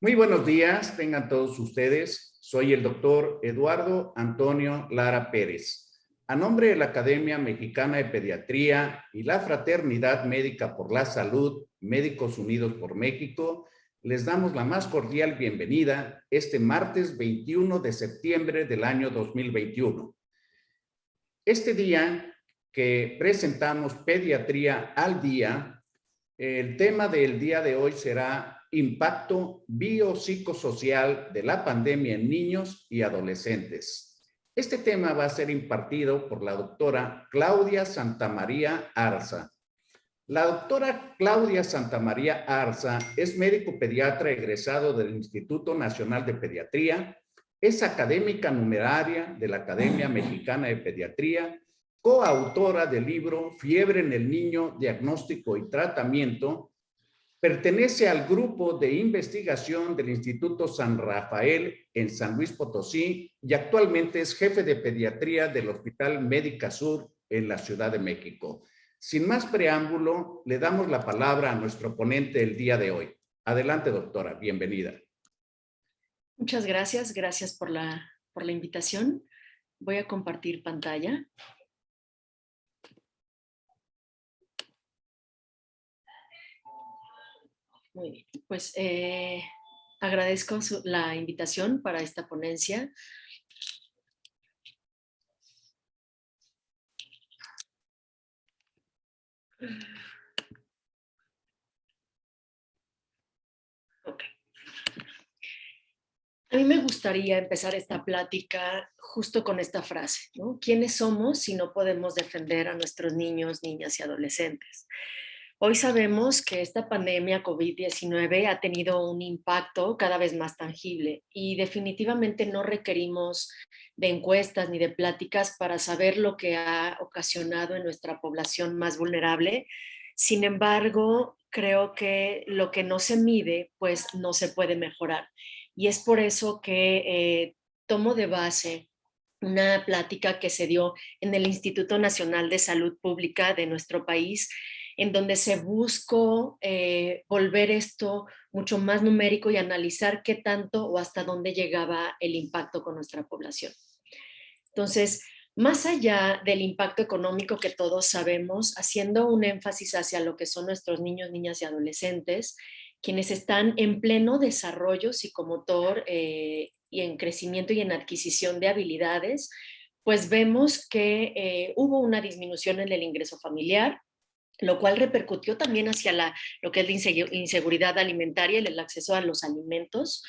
Muy buenos días, tengan todos ustedes. Soy el doctor Eduardo Antonio Lara Pérez. A nombre de la Academia Mexicana de Pediatría y la Fraternidad Médica por la Salud, Médicos Unidos por México, les damos la más cordial bienvenida este martes 21 de septiembre del año 2021. Este día que presentamos Pediatría al Día, el tema del día de hoy será impacto biopsicosocial de la pandemia en niños y adolescentes. Este tema va a ser impartido por la doctora Claudia Santamaría Arza. La doctora Claudia Santamaría Arza es médico pediatra egresado del Instituto Nacional de Pediatría, es académica numeraria de la Academia Mexicana de Pediatría, coautora del libro Fiebre en el Niño, Diagnóstico y Tratamiento. Pertenece al grupo de investigación del Instituto San Rafael en San Luis Potosí y actualmente es jefe de pediatría del Hospital Médica Sur en la Ciudad de México. Sin más preámbulo, le damos la palabra a nuestro ponente el día de hoy. Adelante, doctora, bienvenida. Muchas gracias, gracias por la invitación. Voy a compartir pantalla. Muy bien, pues agradezco la invitación para esta ponencia. Okay. A mí me gustaría empezar esta plática justo con esta frase, ¿no? ¿Quiénes somos si no podemos defender a nuestros niños, niñas y adolescentes? Hoy sabemos que esta pandemia COVID-19 ha tenido un impacto cada vez más tangible y definitivamente no requerimos de encuestas ni de pláticas para saber lo que ha ocasionado en nuestra población más vulnerable. Sin embargo, creo que lo que no se mide, pues no se puede mejorar. Y es por eso que tomo de base una plática que se dio en el Instituto Nacional de Salud Pública de nuestro país, en donde se buscó volver esto mucho más numérico y analizar qué tanto o hasta dónde llegaba el impacto con nuestra población. Entonces, más allá del impacto económico que todos sabemos, haciendo un énfasis hacia lo que son nuestros niños, niñas y adolescentes, quienes están en pleno desarrollo psicomotor y en crecimiento y en adquisición de habilidades, pues vemos que hubo una disminución en el ingreso familiar, lo cual repercutió también hacia lo que es la inseguridad alimentaria y el acceso a los alimentos.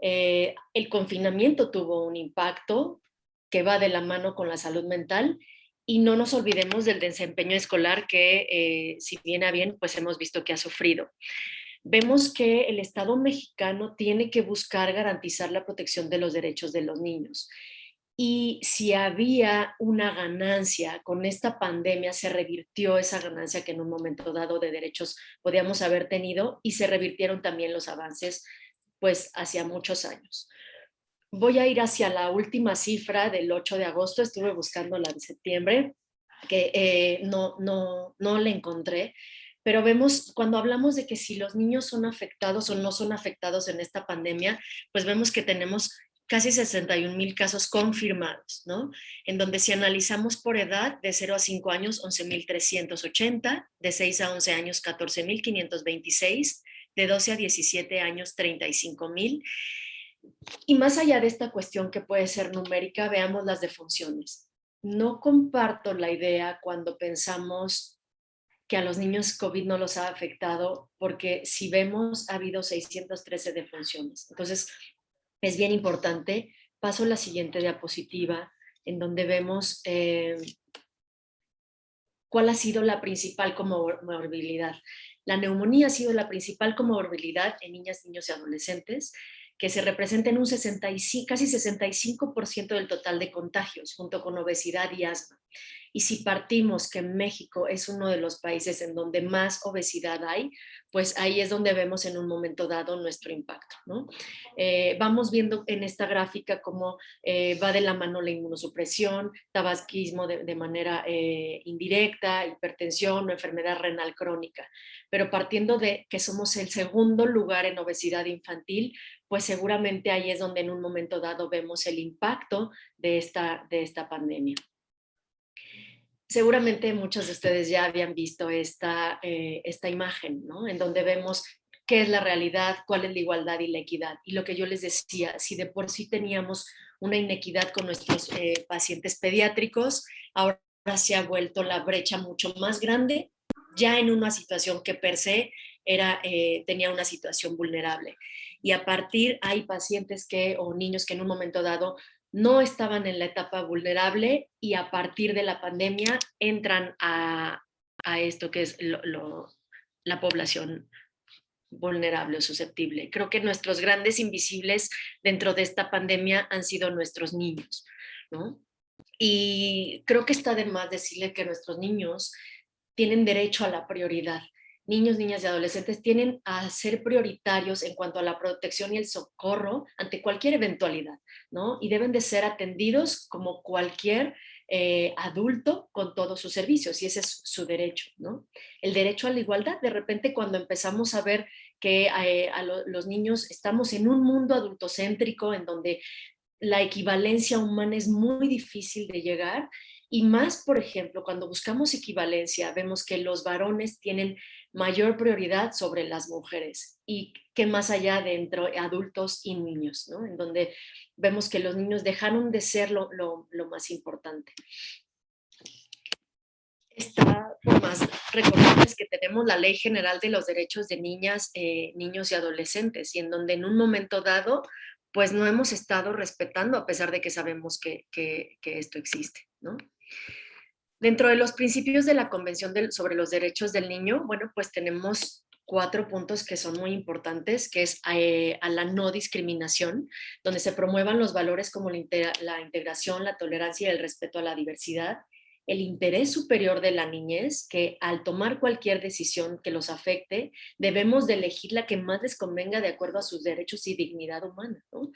El confinamiento tuvo un impacto que va de la mano con la salud mental y no nos olvidemos del desempeño escolar que, si viene a bien, pues hemos visto que ha sufrido. Vemos que el Estado mexicano tiene que buscar garantizar la protección de los derechos de los niños. Y si había una ganancia con esta pandemia, se revirtió esa ganancia que en un momento dado de derechos podíamos haber tenido y se revirtieron también los avances pues hacia muchos años. Voy a ir hacia la última cifra del 8 de agosto, estuve buscando la de septiembre, que no la encontré, pero vemos cuando hablamos de que si los niños son afectados o no son afectados en esta pandemia, pues vemos que tenemos casi 61,000 casos confirmados, ¿no? En donde si analizamos por edad, de 0 a 5 años, 11,380, de 6 a 11 años, 14,526, de 12 a 17 años, 35,000. Y más allá de esta cuestión que puede ser numérica, veamos las defunciones. No comparto la idea cuando pensamos que a los niños COVID no los ha afectado, porque si vemos, ha habido 613 defunciones. Entonces, es bien importante. Paso a la siguiente diapositiva, en donde vemos cuál ha sido la principal comorbilidad. La neumonía ha sido la principal comorbilidad en niñas, niños y adolescentes, que se representa en un 65, casi 65% del total de contagios, junto con obesidad y asma. Y si partimos que México es uno de los países en donde más obesidad hay, pues ahí es donde vemos en un momento dado nuestro impacto, ¿no? Vamos viendo en esta gráfica cómo va de la mano la inmunosupresión, tabaquismo de manera indirecta, hipertensión o enfermedad renal crónica. Pero partiendo de que somos el segundo lugar en obesidad infantil, pues seguramente ahí es donde en un momento dado vemos el impacto de esta pandemia. Seguramente muchos de ustedes ya habían visto esta imagen, ¿no? En donde vemos qué es la realidad, cuál es la igualdad y la equidad. Y lo que yo les decía, si de por sí teníamos una inequidad con nuestros pacientes pediátricos, ahora se ha vuelto la brecha mucho más grande, ya en una situación que per se tenía una situación vulnerable. Y a partir, hay pacientes o niños que en un momento dado no estaban en la etapa vulnerable y a partir de la pandemia entran a esto que es la población vulnerable o susceptible. Creo que nuestros grandes invisibles dentro de esta pandemia han sido nuestros niños, ¿no? Y creo que está de más decirle que nuestros niños tienen derecho a la prioridad. Niños, niñas y adolescentes tienen a ser prioritarios en cuanto a la protección y el socorro ante cualquier eventualidad, ¿no? Y deben de ser atendidos como cualquier adulto con todos sus servicios, y ese es su derecho, ¿no? El derecho a la igualdad, de repente cuando empezamos a ver que los niños estamos en un mundo adultocéntrico en donde la equivalencia humana es muy difícil de llegar, y más, por ejemplo, cuando buscamos equivalencia, vemos que los varones tienen mayor prioridad sobre las mujeres, y que más allá de entre adultos y niños, ¿no? En donde vemos que los niños dejaron de ser lo más importante. Está por más recordarles que tenemos la Ley General de los Derechos de Niñas, Niños y Adolescentes, y en donde en un momento dado pues no hemos estado respetando, a pesar de que sabemos que esto existe, ¿no? Dentro de los principios de la Convención sobre los Derechos del Niño, bueno, pues tenemos 4 puntos que son muy importantes, que es a la no discriminación, donde se promuevan los valores como la integración, la tolerancia y el respeto a la diversidad, el interés superior de la niñez, que al tomar cualquier decisión que los afecte, debemos de elegir la que más les convenga de acuerdo a sus derechos y dignidad humana, ¿no?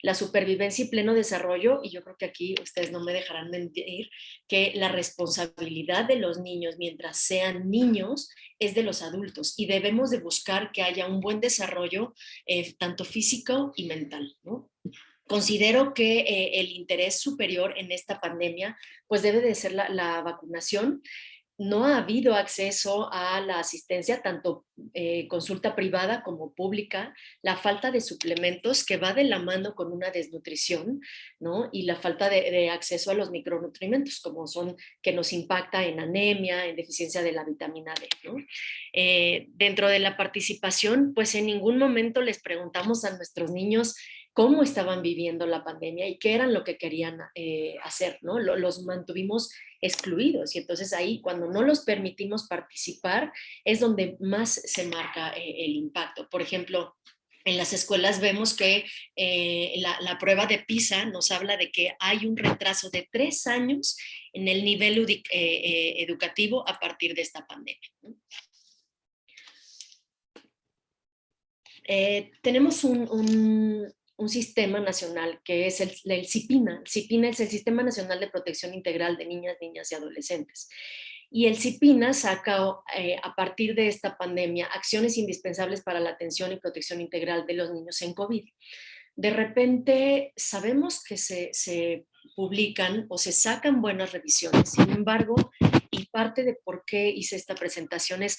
La supervivencia y pleno desarrollo, y yo creo que aquí ustedes no me dejarán mentir, que la responsabilidad de los niños mientras sean niños es de los adultos, y debemos de buscar que haya un buen desarrollo tanto físico y mental, ¿no? Considero que el interés superior en esta pandemia pues debe de ser la vacunación. No ha habido acceso a la asistencia, tanto consulta privada como pública, la falta de suplementos que va de la mano con una desnutrición, ¿no? Y la falta de acceso a los micronutrientes, como son que nos impacta en anemia, en deficiencia de la vitamina D, ¿no? Dentro de la participación, pues en ningún momento les preguntamos a nuestros niños cómo estaban viviendo la pandemia y qué eran lo que querían hacer, ¿no? Los mantuvimos excluidos, y entonces ahí cuando no los permitimos participar es donde más se marca el impacto. Por ejemplo, en las escuelas vemos que la prueba de PISA nos habla de que hay un retraso de 3 años en el nivel educativo a partir de esta pandemia, ¿no? Tenemos un sistema nacional que es el CIPINA. El CIPINA es el Sistema Nacional de Protección Integral de Niñas, Niñas y Adolescentes. Y el CIPINA saca a partir de esta pandemia acciones indispensables para la atención y protección integral de los niños en COVID. De repente sabemos que se publican o se sacan buenas revisiones, sin embargo, y parte de por qué hice esta presentación es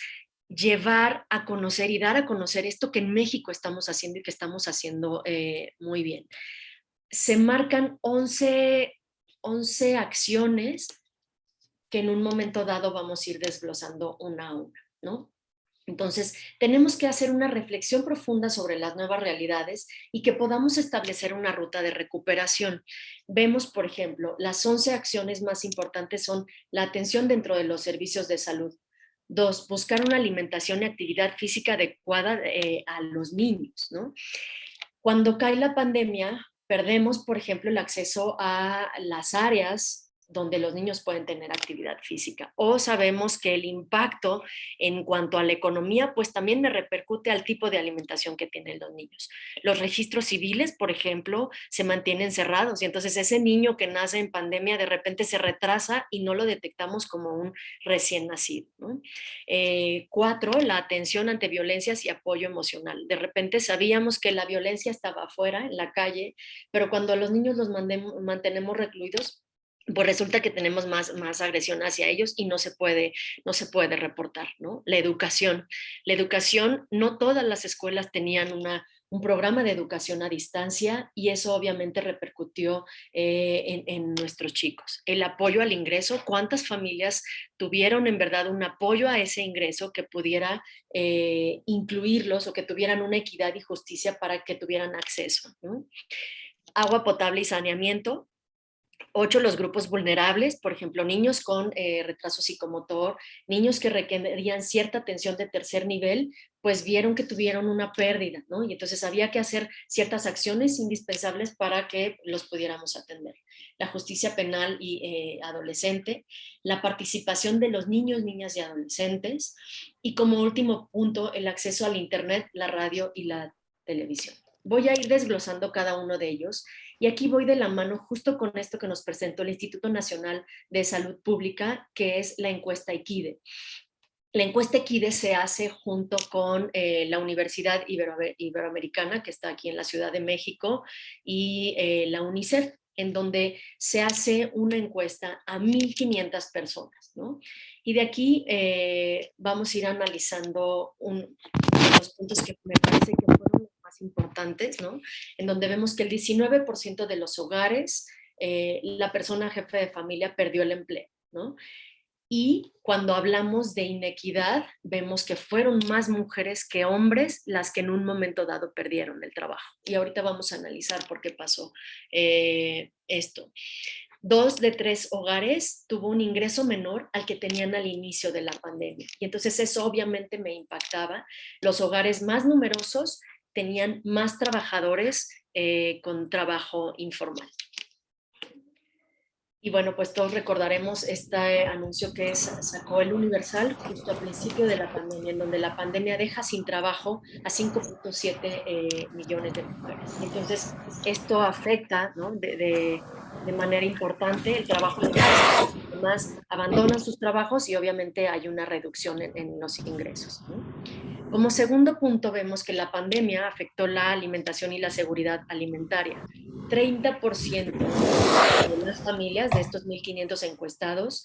llevar a conocer y dar a conocer esto que en México estamos haciendo y que estamos haciendo muy bien. Se marcan 11 acciones que en un momento dado vamos a ir desglosando una a una, ¿no? Entonces, tenemos que hacer una reflexión profunda sobre las nuevas realidades y que podamos establecer una ruta de recuperación. Vemos, por ejemplo, las 11 acciones más importantes son la atención dentro de los servicios de salud. 2, buscar una alimentación y actividad física adecuada a los niños, ¿no? Cuando cae la pandemia, perdemos, por ejemplo, el acceso a las áreas donde los niños pueden tener actividad física. O sabemos que el impacto en cuanto a la economía, pues también me repercute al tipo de alimentación que tienen los niños. Los registros civiles, por ejemplo, se mantienen cerrados y entonces ese niño que nace en pandemia de repente se retrasa y no lo detectamos como un recién nacido, ¿no? 4, la atención ante violencias y apoyo emocional. De repente sabíamos que la violencia estaba afuera, en la calle, pero cuando a los niños los mantenemos recluidos, pues resulta que tenemos más agresión hacia ellos y no se puede reportar, ¿no? La educación, no todas las escuelas tenían un programa de educación a distancia y eso obviamente repercutió en nuestros chicos. El apoyo al ingreso, ¿cuántas familias tuvieron en verdad un apoyo a ese ingreso que pudiera incluirlos o que tuvieran una equidad y justicia para que tuvieran acceso, ¿no? Agua potable y saneamiento. 8, los grupos vulnerables, por ejemplo, niños con retraso psicomotor, niños que requerían cierta atención de tercer nivel, pues vieron que tuvieron una pérdida, ¿no? Y entonces había que hacer ciertas acciones indispensables para que los pudiéramos atender. La justicia penal y adolescente, la participación de los niños, niñas y adolescentes, y como último punto, el acceso al internet, la radio y la televisión. Voy a ir desglosando cada uno de ellos y aquí voy de la mano justo con esto que nos presentó el Instituto Nacional de Salud Pública, que es la encuesta IQUIDE. La encuesta IQUIDE se hace junto con la Universidad Iberoamericana, que está aquí en la Ciudad de México, y la UNICEF, en donde se hace una encuesta a 1,500 personas, ¿no? Y de aquí vamos a ir analizando los puntos que me parece que fueron los más importantes, ¿no? En donde vemos que el 19% de los hogares, la persona jefe de familia perdió el empleo, ¿no? Y cuando hablamos de inequidad, vemos que fueron más mujeres que hombres las que en un momento dado perdieron el trabajo. Y ahorita vamos a analizar por qué pasó esto. 2 de 3 hogares tuvo un ingreso menor al que tenían al inicio de la pandemia. Y entonces eso obviamente me impactaba. Los hogares más numerosos tenían más trabajadores con trabajo informal. Y bueno, pues todos recordaremos este anuncio que sacó el Universal justo al principio de la pandemia, en donde la pandemia deja sin trabajo a 5.7 millones de mujeres. Entonces, esto afecta, ¿no?, de manera importante el trabajo en casa. Además, abandonan sus trabajos y obviamente hay una reducción en los ingresos, ¿no? Como segundo punto, vemos que la pandemia afectó la alimentación y la seguridad alimentaria. 30% de las familias de estos 1,500 encuestados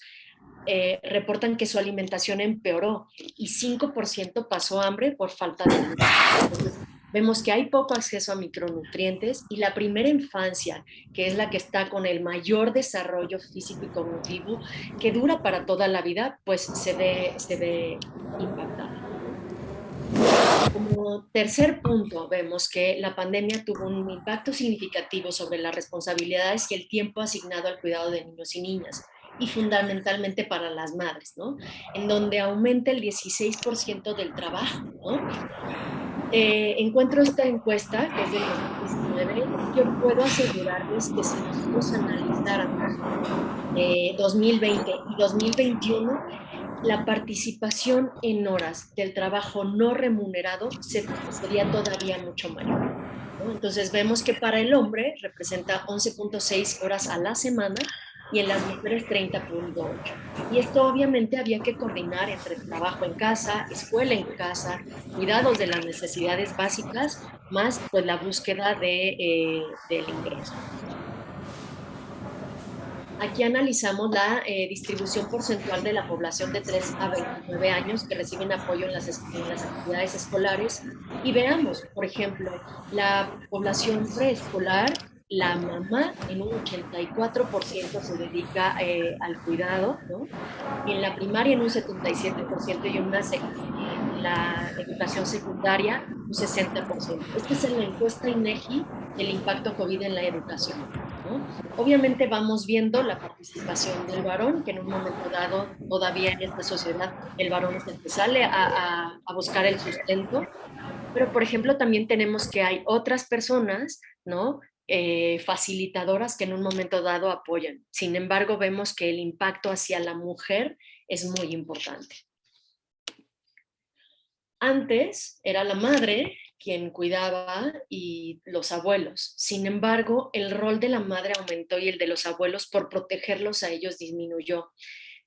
reportan que su alimentación empeoró y 5% pasó hambre por falta de alimentación. Entonces, vemos que hay poco acceso a micronutrientes y la primera infancia, que es la que está con el mayor desarrollo físico y cognitivo, que dura para toda la vida, pues se ve impactada. Como tercer punto, vemos que la pandemia tuvo un impacto significativo sobre las responsabilidades y el tiempo asignado al cuidado de niños y niñas, y fundamentalmente para las madres, ¿no? En donde aumenta el 16% del trabajo, ¿no? Encuentro esta encuesta, que es del 2019, y yo puedo asegurarles que si nosotros analizáramos 2020 y 2021, la participación en horas del trabajo no remunerado sería todavía mucho mayor, ¿no? Entonces vemos que para el hombre representa 11.6 horas a la semana y en las mujeres 30.8. Y esto obviamente había que coordinar entre trabajo en casa, escuela en casa, cuidados de las necesidades básicas, más pues la búsqueda del ingreso. Aquí analizamos la distribución porcentual de la población de 3 a 29 años que reciben apoyo en las actividades escolares y veamos, por ejemplo, la población preescolar, la mamá en un 84% se dedica al cuidado, ¿no? Y en la primaria en un 77% y en la educación secundaria un 60%. Esta es la encuesta INEGI del impacto COVID en la educación, ¿no? Obviamente vamos viendo la participación del varón, que en un momento dado, todavía en esta sociedad, el varón es el que sale a buscar el sustento, pero por ejemplo también tenemos que hay otras personas, ¿no?, facilitadoras que en un momento dado apoyan. Sin embargo, vemos que el impacto hacia la mujer es muy importante. Antes era la madre quien cuidaba y los abuelos. Sin embargo, el rol de la madre aumentó y el de los abuelos por protegerlos a ellos disminuyó.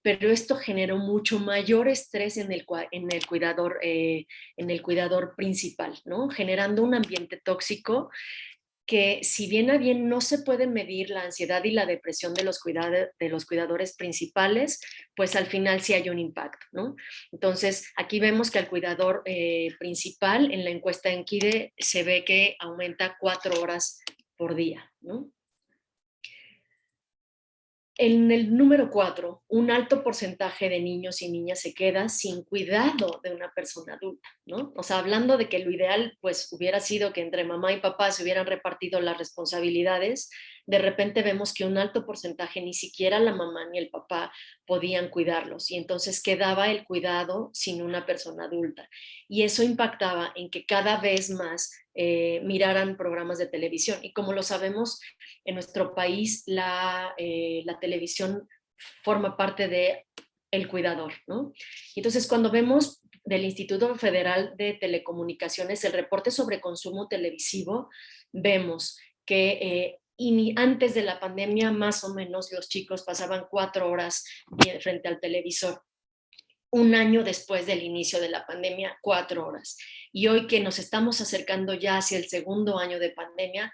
Pero esto generó mucho mayor estrés en el cuidador principal, ¿no? Generando un ambiente tóxico que si bien a bien no se puede medir la ansiedad y la depresión de los cuidadores principales, pues al final sí hay un impacto, ¿no? Entonces, aquí vemos que el cuidador principal en la encuesta en KIDE se ve que aumenta 4 horas por día, ¿no? En el número 4, un alto porcentaje de niños y niñas se queda sin cuidado de una persona adulta, ¿no? O sea, hablando de que lo ideal pues hubiera sido que entre mamá y papá se hubieran repartido las responsabilidades, de repente vemos que un alto porcentaje ni siquiera la mamá ni el papá podían cuidarlos y entonces quedaba el cuidado sin una persona adulta. Y eso impactaba en que cada vez más miraran programas de televisión. Y como lo sabemos, en nuestro país la televisión forma parte de el cuidador, ¿no? Y entonces cuando vemos del Instituto Federal de Telecomunicaciones el reporte sobre consumo televisivo, vemos que antes de la pandemia más o menos los chicos pasaban 4 horas frente al televisor. Un año después del inicio de la pandemia, 4 horas. Y hoy que nos estamos acercando ya hacia el segundo año de pandemia,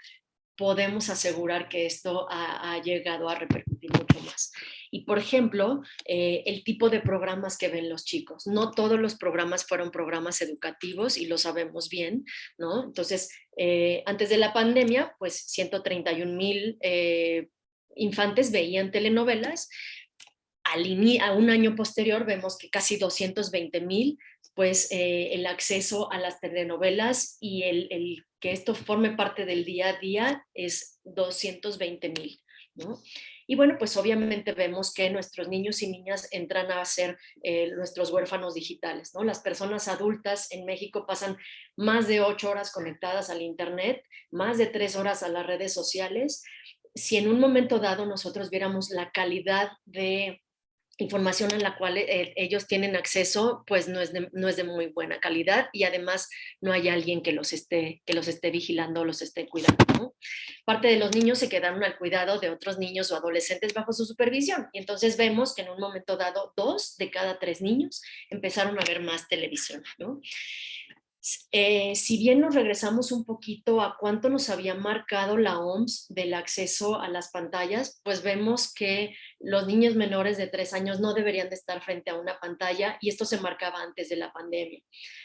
podemos asegurar que esto ha llegado a repercutir mucho más. Y, por ejemplo, el tipo de programas que ven los chicos. No todos los programas fueron programas educativos y lo sabemos bien, ¿no? Entonces, antes de la pandemia, pues 131,000 infantes veían telenovelas. A un año posterior vemos que casi 220,000, pues el acceso a las telenovelas y el que esto forme parte del día a día es 220,000, ¿no? Y bueno, pues obviamente vemos que nuestros niños y niñas entran a ser nuestros huérfanos digitales, ¿no? Las personas adultas en México pasan más de 8 horas conectadas al internet, más de 3 horas a las redes sociales. Si en un momento dado nosotros viéramos la calidad de información en la cual ellos tienen acceso, pues no es de muy buena calidad y además no hay alguien que los esté vigilando o los esté cuidando, ¿no? Parte de los niños se quedaron al cuidado de otros niños o adolescentes bajo su supervisión y entonces vemos que en un momento dado 2 de cada 3 niños empezaron a ver más televisión, ¿no? Si bien nos regresamos un poquito a cuánto nos había marcado la OMS del acceso a las pantallas, pues vemos que los niños menores de 3 años no deberían de estar frente a una pantalla y esto se marcaba antes de la pandemia.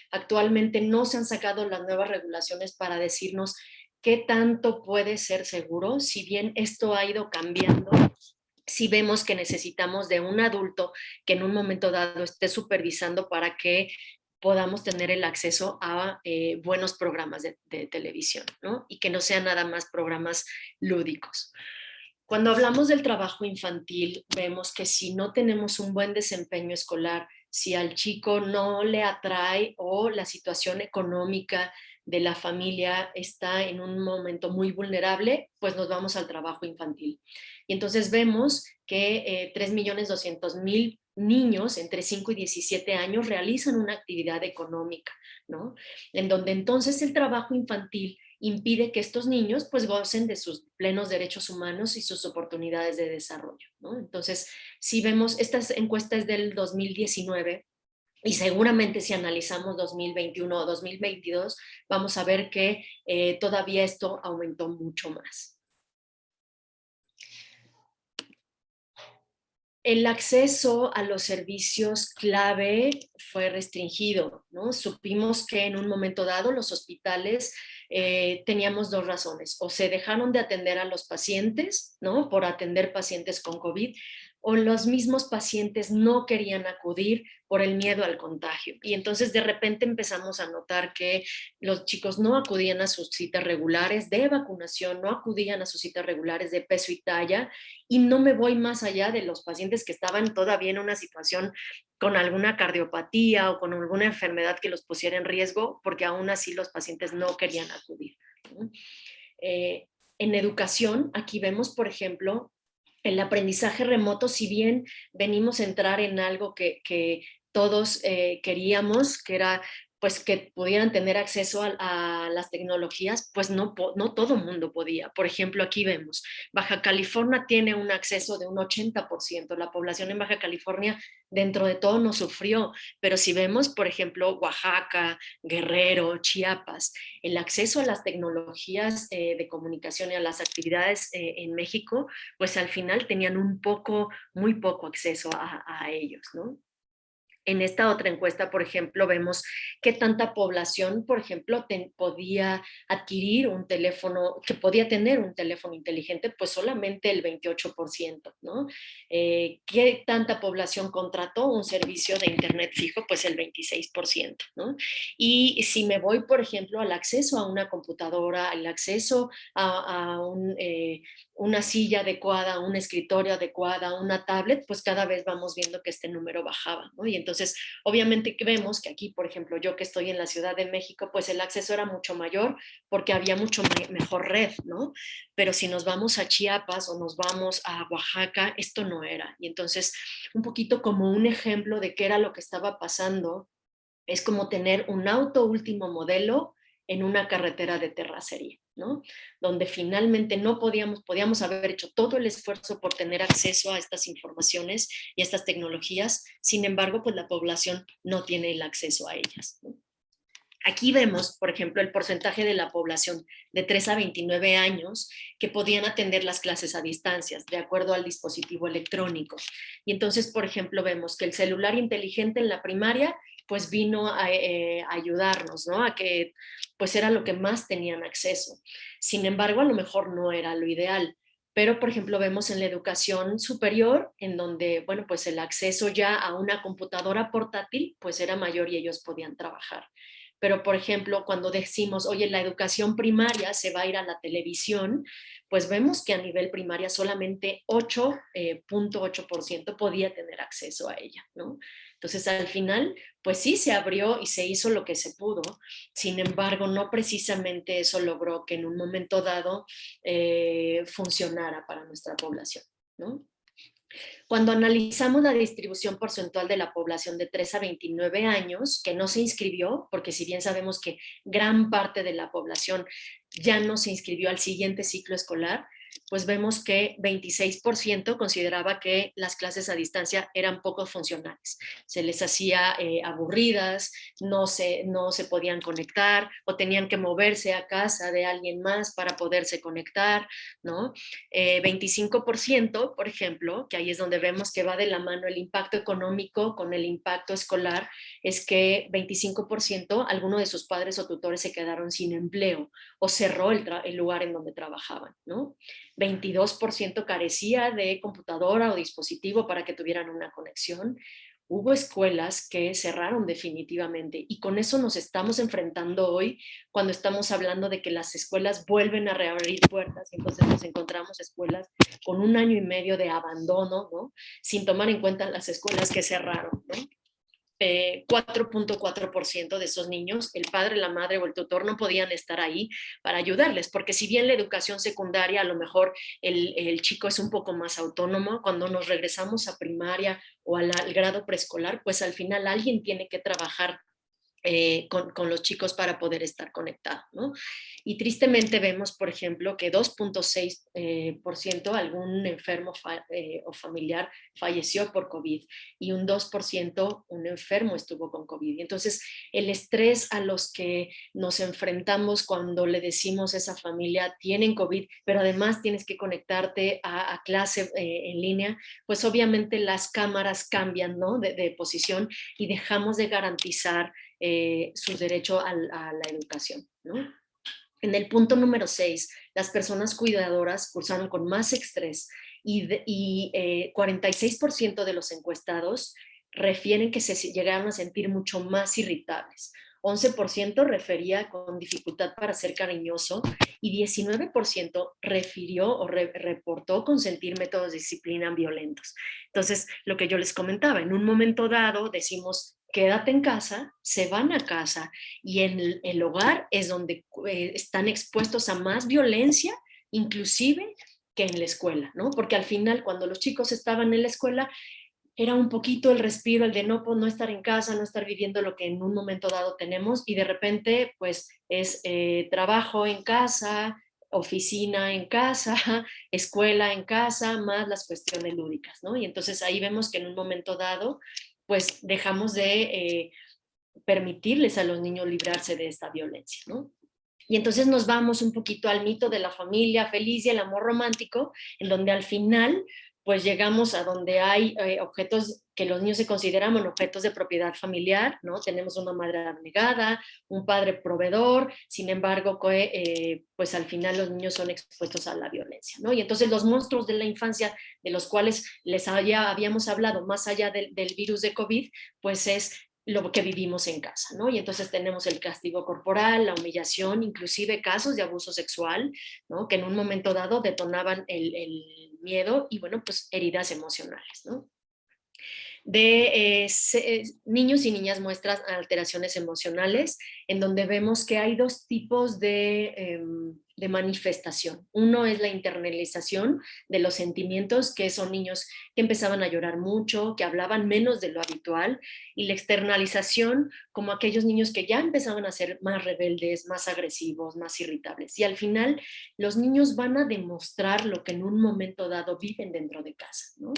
Actualmente no se han sacado las nuevas regulaciones para decirnos qué tanto puede ser seguro, si bien esto ha ido cambiando. Si vemos que necesitamos de un adulto que en un momento dado esté supervisando para que podamos tener el acceso a buenos programas de televisión, ¿no? Y que no sean nada más programas lúdicos. Cuando hablamos del trabajo infantil, vemos que si no tenemos un buen desempeño escolar, si al chico no le atrae o la situación económica de la familia está en un momento muy vulnerable, pues nos vamos al trabajo infantil. Y entonces vemos que 3,200,000 niños entre 5 y 17 años realizan una actividad económica, ¿no? En donde entonces el trabajo infantil impide que estos niños pues gocen de sus plenos derechos humanos y sus oportunidades de desarrollo, ¿no? Entonces, si vemos, esta encuesta es del 2019 y seguramente si analizamos 2021 o 2022, vamos a ver que todavía esto aumentó mucho más. El acceso a los servicios clave fue restringido, ¿no? Supimos que en un momento dado los hospitales teníamos 2 razones, o se dejaron de atender a los pacientes, ¿no? Por atender pacientes con COVID, o los mismos pacientes no querían acudir por el miedo al contagio. Y entonces de repente empezamos a notar que los chicos no acudían a sus citas regulares de vacunación, no acudían a sus citas regulares de peso y talla, y no me voy más allá de los pacientes que estaban todavía en una situación con alguna cardiopatía o con alguna enfermedad que los pusiera en riesgo, porque aún así los pacientes no querían acudir, ¿no? En educación, aquí vemos, por ejemplo, el aprendizaje remoto, si bien venimos a entrar en algo que todos queríamos, que era pues que pudieran tener acceso a las tecnologías, pues no todo mundo podía. Por ejemplo, aquí vemos, Baja California tiene un acceso de un 80%. La población en Baja California dentro de todo no sufrió, pero si vemos, por ejemplo, Oaxaca, Guerrero, Chiapas, el acceso a las tecnologías de comunicación y a las actividades en México, pues al final tenían muy poco acceso a ellos, ¿no? En esta otra encuesta, por ejemplo, vemos qué tanta población, por ejemplo, podía adquirir un teléfono, que podía tener un teléfono inteligente, pues solamente el 28%, ¿no? ¿Qué tanta población contrató un servicio de Internet fijo? Pues el 26%, ¿no? Y si me voy, por ejemplo, al acceso a una computadora, al acceso a una silla adecuada, un escritorio adecuada, una tablet, pues cada vez vamos viendo que este número bajaba, ¿no? Y entonces, obviamente vemos que aquí, por ejemplo, yo que estoy en la Ciudad de México, pues el acceso era mucho mayor porque había mucho mejor red, ¿no? Pero si nos vamos a Chiapas o nos vamos a Oaxaca, esto no era. Y entonces, un poquito como un ejemplo de qué era lo que estaba pasando, es como tener un auto último modelo en una carretera de terracería, ¿no? Donde finalmente no podíamos haber hecho todo el esfuerzo por tener acceso a estas informaciones y a estas tecnologías, sin embargo, pues la población no tiene el acceso a ellas, ¿no? Aquí vemos, por ejemplo, el porcentaje de la población de 3 a 29 años que podían atender las clases a distancias, de acuerdo al dispositivo electrónico. Y entonces, por ejemplo, vemos que el celular inteligente en la primaria pues vino a ayudarnos, ¿no? A que pues era lo que más tenían acceso. Sin embargo, a lo mejor no era lo ideal. Pero, por ejemplo, vemos en la educación superior, en donde, bueno, pues el acceso ya a una computadora portátil, pues era mayor y ellos podían trabajar. Pero, por ejemplo, cuando decimos, oye, la educación primaria se va a ir a la televisión, pues vemos que a nivel primaria solamente 8.8% podía tener acceso a ella, ¿no? Entonces, al final, pues sí se abrió y se hizo lo que se pudo. Sin embargo, no precisamente eso logró que en un momento dado funcionara para nuestra población, ¿no? Cuando analizamos la distribución porcentual de la población de 3 a 29 años, que no se inscribió, porque si bien sabemos que gran parte de la población ya no se inscribió al siguiente ciclo escolar, pues vemos que 26% consideraba que las clases a distancia eran poco funcionales. Se les hacía aburridas, no se podían conectar o tenían que moverse a casa de alguien más para poderse conectar, ¿no? 25%, por ejemplo, que ahí es donde vemos que va de la mano el impacto económico con el impacto escolar, es que 25% alguno de sus padres o tutores se quedaron sin empleo o cerró el lugar en donde trabajaban, ¿no? 22% carecía de computadora o dispositivo para que tuvieran una conexión. Hubo escuelas que cerraron definitivamente y con eso nos estamos enfrentando hoy cuando estamos hablando de que las escuelas vuelven a reabrir puertas y entonces nos encontramos escuelas con 1 año y medio de abandono, ¿no? Sin tomar en cuenta las escuelas que cerraron, ¿no? 4.4% de esos niños, el padre, la madre o el tutor no podían estar ahí para ayudarles, porque si bien la educación secundaria a lo mejor el chico es un poco más autónomo, cuando nos regresamos a primaria o al grado preescolar, pues al final alguien tiene que trabajar con los chicos para poder estar conectado, ¿no? Y tristemente vemos, por ejemplo, que 2.6% algún enfermo o familiar falleció por COVID y un 2% un enfermo estuvo con COVID. Y entonces, el estrés a los que nos enfrentamos cuando le decimos a esa familia, tienen COVID, pero además tienes que conectarte a clase en línea, pues obviamente las cámaras cambian, ¿no? de posición y dejamos de garantizar su derecho a la educación, ¿no? En el punto número 6, las personas cuidadoras cursaron con más estrés y 46% de los encuestados refieren que se llegaron a sentir mucho más irritables. 11% refería con dificultad para ser cariñoso y 19% refirió o reportó con sentir métodos de disciplina violentos. Entonces, lo que yo les comentaba, en un momento dado decimos, quédate en casa, se van a casa y en el hogar es donde están expuestos a más violencia inclusive que en la escuela, ¿no? Porque al final, cuando los chicos estaban en la escuela, era un poquito el respiro, el de no estar en casa, no estar viviendo lo que en un momento dado tenemos, y de repente pues es trabajo en casa, oficina en casa, escuela en casa, más las cuestiones lúdicas, ¿no? Y entonces ahí vemos que en un momento dado pues dejamos de permitirles a los niños librarse de esta violencia, ¿no? Y entonces nos vamos un poquito al mito de la familia feliz y el amor romántico, en donde al final pues llegamos a donde hay objetos que los niños se consideran objetos de propiedad familiar, ¿no? Tenemos una madre abnegada, un padre proveedor, sin embargo, pues al final los niños son expuestos a la violencia, ¿no? Y entonces los monstruos de la infancia, de los cuales habíamos hablado, más allá del virus de COVID, pues es lo que vivimos en casa, ¿no? Y entonces tenemos el castigo corporal, la humillación, inclusive casos de abuso sexual, ¿no? Que en un momento dado detonaban el miedo y, bueno, pues heridas emocionales, ¿no? De niños y niñas muestran alteraciones emocionales, en donde vemos que hay dos tipos de manifestación. Uno es la internalización de los sentimientos, que son niños que empezaban a llorar mucho, que hablaban menos de lo habitual, y la externalización como aquellos niños que ya empezaban a ser más rebeldes, más agresivos, más irritables. Y al final los niños van a demostrar lo que en un momento dado viven dentro de casa, ¿no?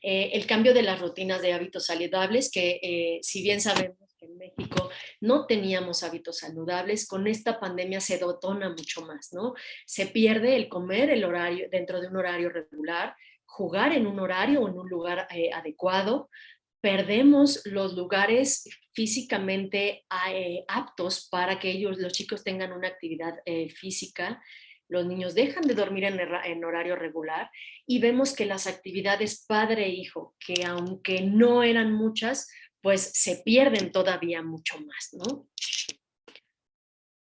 El cambio de las rutinas de hábitos saludables, que si bien sabemos que en México no teníamos hábitos saludables, con esta pandemia se detona mucho más, ¿no? Se pierde el comer el horario, dentro de un horario regular, jugar en un horario o en un lugar adecuado, perdemos los lugares físicamente aptos para que los chicos tengan una actividad física. Los niños dejan de dormir en horario regular y vemos que las actividades padre-hijo, que aunque no eran muchas, pues se pierden todavía mucho más, ¿no?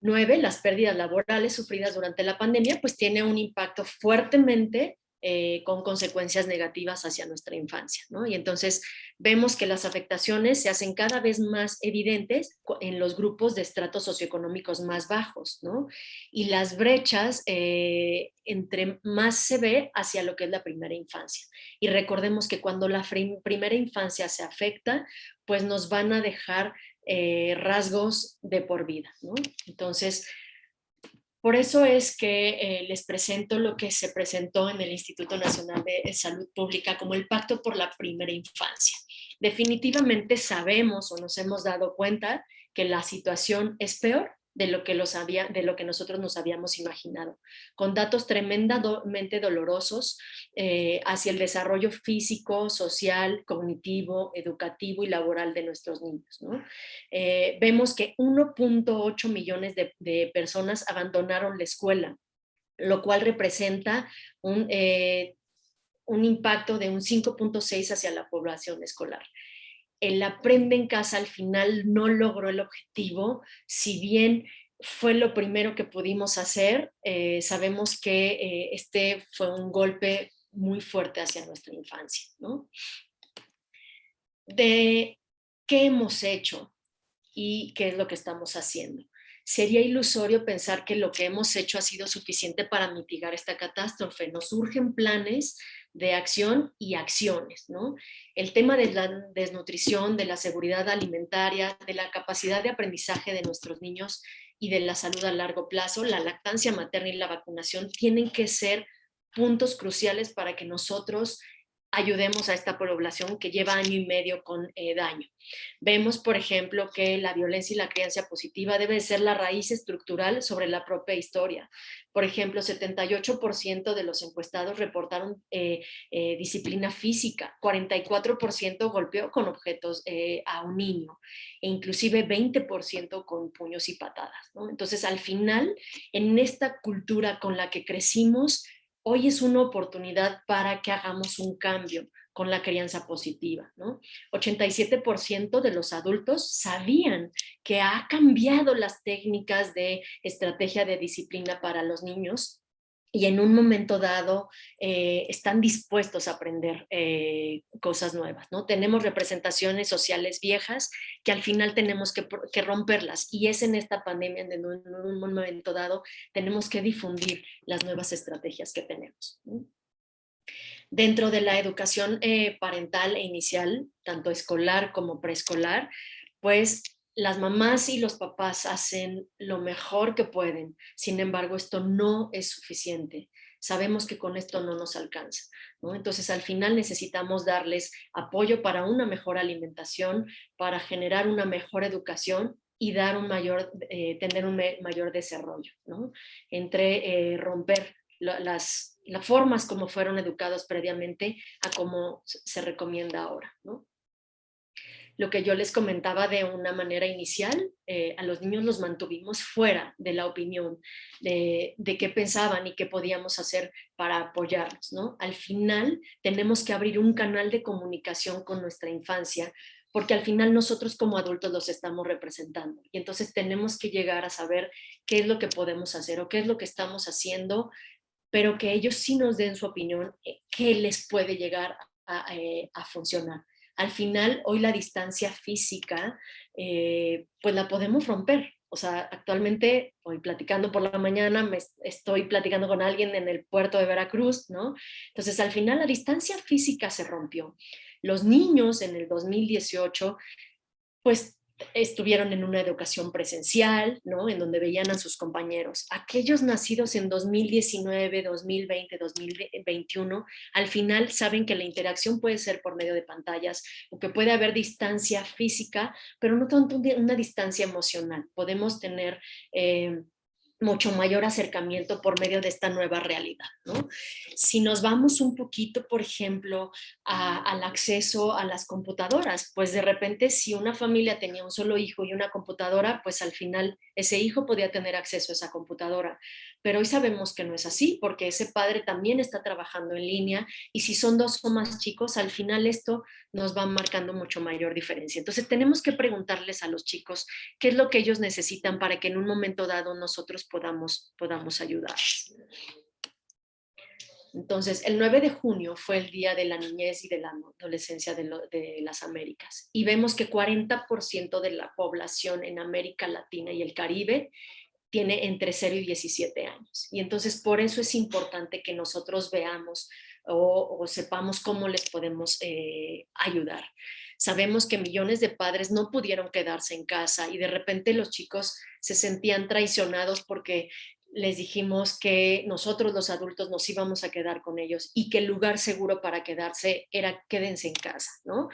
9, las pérdidas laborales sufridas durante la pandemia, pues tiene un impacto fuertemente con consecuencias negativas hacia nuestra infancia, ¿no? Y entonces vemos que las afectaciones se hacen cada vez más evidentes en los grupos de estratos socioeconómicos más bajos, ¿no? Y las brechas entre más se ve hacia lo que es la primera infancia. Y recordemos que cuando la primera infancia se afecta, pues nos van a dejar rasgos de por vida, ¿no? Entonces, por eso es que les presento lo que se presentó en el Instituto Nacional de Salud Pública como el Pacto por la Primera Infancia. Definitivamente sabemos o nos hemos dado cuenta que la situación es peor de lo que nosotros nos habíamos imaginado, con datos tremendamente dolorosos hacia el desarrollo físico, social, cognitivo, educativo y laboral de nuestros niños, ¿no? Vemos que 1.8 millones de personas abandonaron la escuela, lo cual representa un impacto de un 5.6 hacia la población escolar. El aprende en casa al final no logró el objetivo, si bien fue lo primero que pudimos hacer, sabemos que este fue un golpe muy fuerte hacia nuestra infancia, ¿no? De qué hemos hecho y qué es lo que estamos haciendo. Sería ilusorio pensar que lo que hemos hecho ha sido suficiente para mitigar esta catástrofe. Nos surgen planes de acción y acciones, ¿no? El tema de la desnutrición, de la seguridad alimentaria, de la capacidad de aprendizaje de nuestros niños y de la salud a largo plazo, la lactancia materna y la vacunación tienen que ser puntos cruciales para que nosotros ayudemos a esta población que lleva año y medio con daño. Vemos, por ejemplo, que la violencia y la crianza positiva debe ser la raíz estructural sobre la propia historia. Por ejemplo, 78% de los encuestados reportaron disciplina física, 44% golpeó con objetos a un niño e inclusive 20% con puños y patadas, ¿no? Entonces, al final, en esta cultura con la que crecimos, hoy es una oportunidad para que hagamos un cambio con la crianza positiva, ¿no? 87% de los adultos sabían que ha cambiado las técnicas de estrategia de disciplina para los niños y en un momento dado están dispuestos a aprender cosas nuevas, ¿no? Tenemos representaciones sociales viejas que al final tenemos que romperlas, y es en esta pandemia en un momento dado tenemos que difundir las nuevas estrategias que tenemos, ¿no? Dentro de la educación parental e inicial, tanto escolar como preescolar, pues las mamás y los papás hacen lo mejor que pueden. Sin embargo, esto no es suficiente. Sabemos que con esto no nos alcanza, ¿no? Entonces, al final necesitamos darles apoyo para una mejor alimentación, para generar una mejor educación y dar tener un mayor desarrollo, ¿no? Entre romper las formas como fueron educados previamente a cómo se recomienda ahora, ¿no? Lo que yo les comentaba de una manera inicial, a los niños los mantuvimos fuera de la opinión de qué pensaban y qué podíamos hacer para apoyarlos, ¿no? Al final tenemos que abrir un canal de comunicación con nuestra infancia, porque al final nosotros como adultos los estamos representando, y entonces tenemos que llegar a saber qué es lo que podemos hacer o qué es lo que estamos haciendo, pero que ellos sí nos den su opinión, qué les puede llegar a funcionar. Al final, hoy la distancia física, pues la podemos romper. O sea, actualmente, hoy platicando por la mañana, estoy platicando con alguien en el puerto de Veracruz, ¿no? Entonces, al final, la distancia física se rompió. Los niños en el 2018, pues estuvieron en una educación presencial, ¿no? En donde veían a sus compañeros. Aquellos nacidos en 2019, 2020, 2021, al final saben que la interacción puede ser por medio de pantallas, o que puede haber distancia física, pero no tanto una distancia emocional. Podemos tener mucho mayor acercamiento por medio de esta nueva realidad, ¿no? Si nos vamos un poquito, por ejemplo, al acceso a las computadoras, pues de repente si una familia tenía un solo hijo y una computadora, pues al final ese hijo podía tener acceso a esa computadora. Pero hoy sabemos que no es así, porque ese padre también está trabajando en línea, y si son dos o más chicos, al final esto nos va marcando mucho mayor diferencia. Entonces tenemos que preguntarles a los chicos qué es lo que ellos necesitan para que en un momento dado nosotros podamos ayudarles. Entonces, el 9 de junio fue el Día de la Niñez y de la Adolescencia de las Américas, y vemos que 40% de la población en América Latina y el Caribe tiene entre 0 y 17 años. Y entonces por eso es importante que nosotros veamos o sepamos cómo les podemos ayudar. Sabemos que millones de padres no pudieron quedarse en casa, y de repente los chicos se sentían traicionados porque les dijimos que nosotros los adultos nos íbamos a quedar con ellos, y que el lugar seguro para quedarse era quédense en casa, ¿no?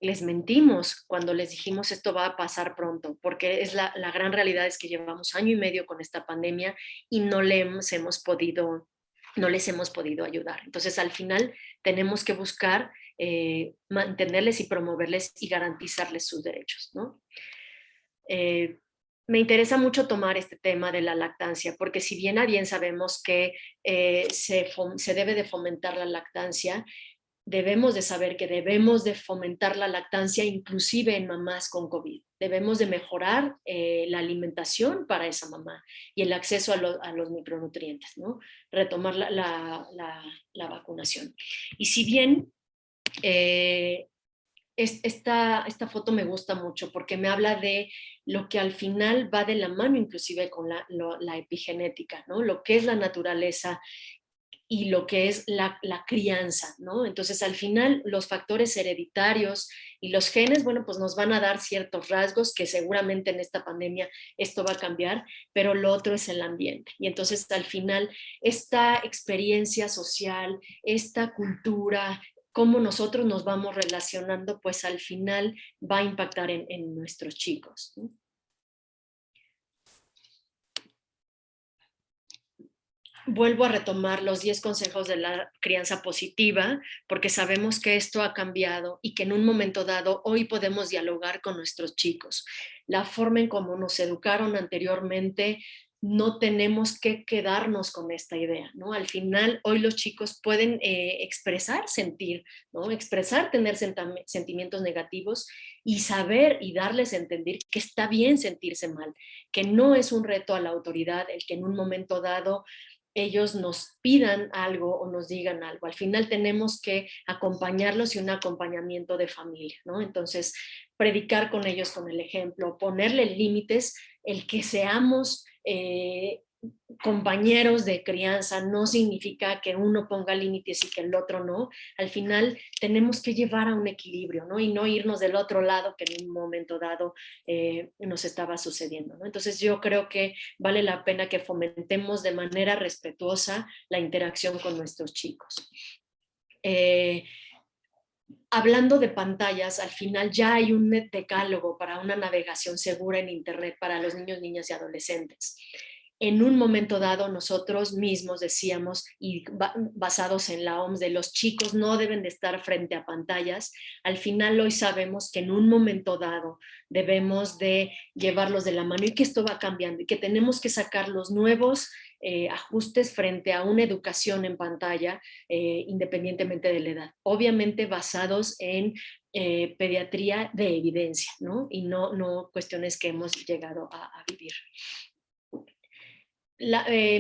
Les mentimos cuando les dijimos esto va a pasar pronto, porque la gran realidad es que llevamos año y medio con esta pandemia y no les hemos podido ayudar. Entonces, al final, tenemos que buscar mantenerles y promoverles y garantizarles sus derechos, ¿no? Me interesa mucho tomar este tema de la lactancia, porque si bien a bien sabemos que se debe de fomentar la lactancia, debemos de saber que debemos de fomentar la lactancia inclusive en mamás con COVID. Debemos de mejorar la alimentación para esa mamá y el acceso a los micronutrientes, ¿no? Retomar la vacunación. Y si bien esta foto me gusta mucho porque me habla de lo que al final va de la mano inclusive con la epigenética, ¿no? Lo que es la naturaleza y lo que es la crianza, ¿no? Entonces, al final, los factores hereditarios y los genes, bueno, pues nos van a dar ciertos rasgos que seguramente en esta pandemia esto va a cambiar, pero lo otro es el ambiente. Y entonces, al final, esta experiencia social, esta cultura, cómo nosotros nos vamos relacionando, pues al final va a impactar en nuestros chicos, ¿no? Vuelvo a retomar los 10 consejos de la crianza positiva, porque sabemos que esto ha cambiado y que en un momento dado hoy podemos dialogar con nuestros chicos. La forma en cómo nos educaron anteriormente, no tenemos que quedarnos con esta idea, ¿no? Al final, hoy los chicos pueden expresar sentir, ¿no? Expresar tener sentimientos negativos y saber y darles a entender que está bien sentirse mal, que no es un reto a la autoridad el que en un momento dado ellos nos pidan algo o nos digan algo. Al final tenemos que acompañarlos y un acompañamiento de familia, ¿no? Entonces, predicar con ellos con el ejemplo, ponerle límites, el que seamos compañeros de crianza no significa que uno ponga límites y que el otro no. Al final tenemos que llevar a un equilibrio, ¿no? Y no irnos del otro lado que en un momento dado nos estaba sucediendo, ¿no? Entonces yo creo que vale la pena que fomentemos de manera respetuosa la interacción con nuestros chicos. Hablando de pantallas, al final ya hay un decálogo para una navegación segura en Internet para los niños, niñas y adolescentes. En un momento dado nosotros mismos decíamos, y basados en la OMS, de los chicos no deben de estar frente a pantallas. Al final hoy sabemos que en un momento dado debemos de llevarlos de la mano y que esto va cambiando y que tenemos que sacar los nuevos ajustes frente a una educación en pantalla, independientemente de la edad. Obviamente basados en pediatría de evidencia, ¿no? Y no cuestiones que hemos llegado a vivir.